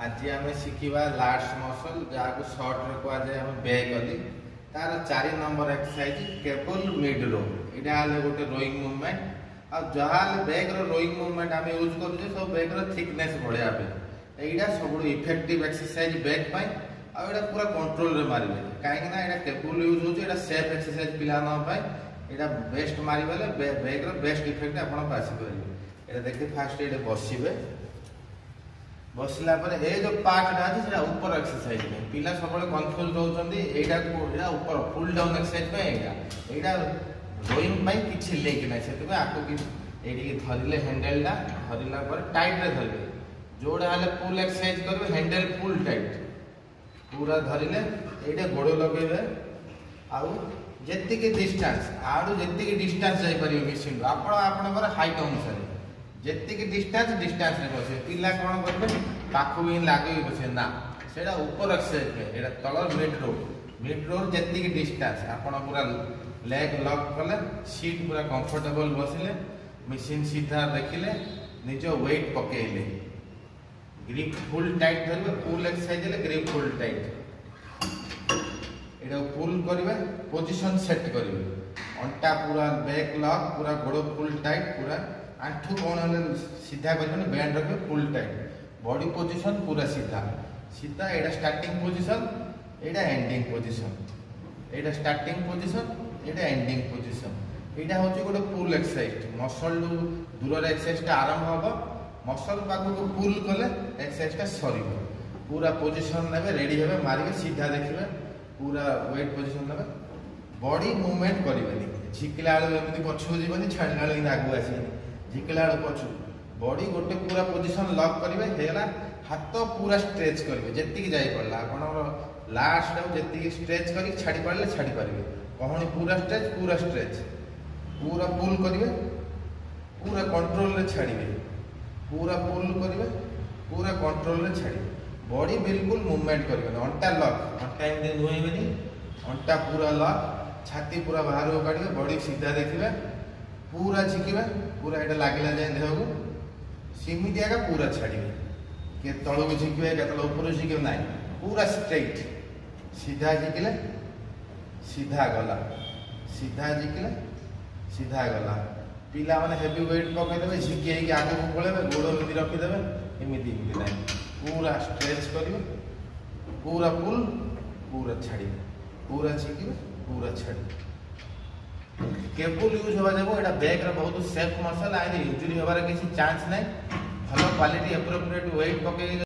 आज आम शिखा lats muscle जहाँ सर्ट रे कहुए आम बैक गली तार 4 नंबर एक्सरसाइज केबल मिड रो यहाँ गोटे रोइंग मुवमेंट आ जहाँ बैक रोइंग मुवमेंट आम यूज कर सब बैक थिकनेस बढ़िया यहाँ सब इफेक्टिव एक्सरसाइज बैक आड़ा पूरा कंट्रोल रे मारे कहीं केबल यूज हो सेफ एक्सरसाइज पिला यहाँ बेस्ट मारे बैक बेस्ट इफेक्ट आप आसपारे देखिए फास्ट ये बसवे बसला ये जो पार्टा अच्छे ऊपर एक्सरसाइज में पिला सब कन्फ्यूज रोचे यहाँ ऊपर फुल डाउन एक्सरसाइज यहाँ रोइंग किसी लिंक ना से आपको ये धरले हैंडलटा धरला टाइट रे धरले जोड़ा फुल एक्सरसाइज करेंगे हैंडल फुल टाइट पूरा धरले ये गोड़ लगे आउ जी डिस्टेंस आड़ू जी डिस्टेंस जापर मेसीन आप हाइट अनुसार जी डिस्टेंस रे बसे पिला कौन करेंगे पाखु भी लगे बसे ना से ऊपर एक्सरसाइज में यहाँ तल मिड रोड जी डिस्टेंस आप पूरा लेग लक कले सीट पूरा कंफर्टेबल बसिले मशीन सीधा देखिले निज वेट पकेले ग्रिप फुल टाइट धरवे full exercise grip full tight ये पुल करेंगे पोजिशन सेट करेंगे अंटा पूरा बैक लक पूरा गोड़ फुल टाइट पूरा आंठू कौन सीधा कर बैंड रखे फुल टाइट बॉडी पोजीशन पूरा सीधा सीधा यहाँ स्टार्टिंग पोजीशन यहाँ एंडिंग पोजीशन यहाँ स्टार्टिंग पोजीशन यहाँ एंडिंग पोजीशन यहाँ हूँ गोटे पुल एक्सरसाइज मसल दूर एक्सरसाइज आरंभ हम मसल पाखक पुल कले एक्सरसाइज सर पूरा पोजीशन ने रेडी हे मारिके सीधा देखिए पूरा वेट पोजीशन ने बॉडी मूवमेंट करेंगे झिकला बेलू पछू जीवन छाड़ा बेल आगू आस झिकला पछू बॉडी गोटे पूरा पोजीशन लक करेंगे हाथ पूरा स्ट्रेच करेंगे जी जापड़ा आप लास्ट जी स्ट्रेच कर छाड़ी पारे छाड़ी पारे कहनी पूरा स्ट्रेच पूरा पुल करेंगे पूरा कंट्रोल रे छाड़े पूरा पुल करेंगे पूरा कंट्रोल रे छाड़े बॉडी बिल्कुल मूवमेंट करेंगे अंटा लक अंटा एमती नुहेबनी अंटा पूरा लक छाती पूरा बाहर को काढ़े बॉडी सीधा देखिए पूरा झिकिबे पूरा यहाँ लगे जाए देह को सीमित आगे पूरा छाड़े किए तलू झिके के ऊपर झिके ना पूरा स्ट्रेट सीधा झिकले सीधा गला सीधा झिकले सीधा गला पिला माने हेवी वेट पकईदे झिकी आगे को पड़े गोड़ एमती रखीदे एमती ना पूरा स्ट्रेच करेंगे पूरा पुल पूरा छाड़े पूरा झिके पूरा छाड़े केबल यूज होगा जो यहाँ बैक बहुत सेफ मसल इंजुरी होबार किसी चांस ना भल क्वालिटी एप्रोप्रिएट वेट पकई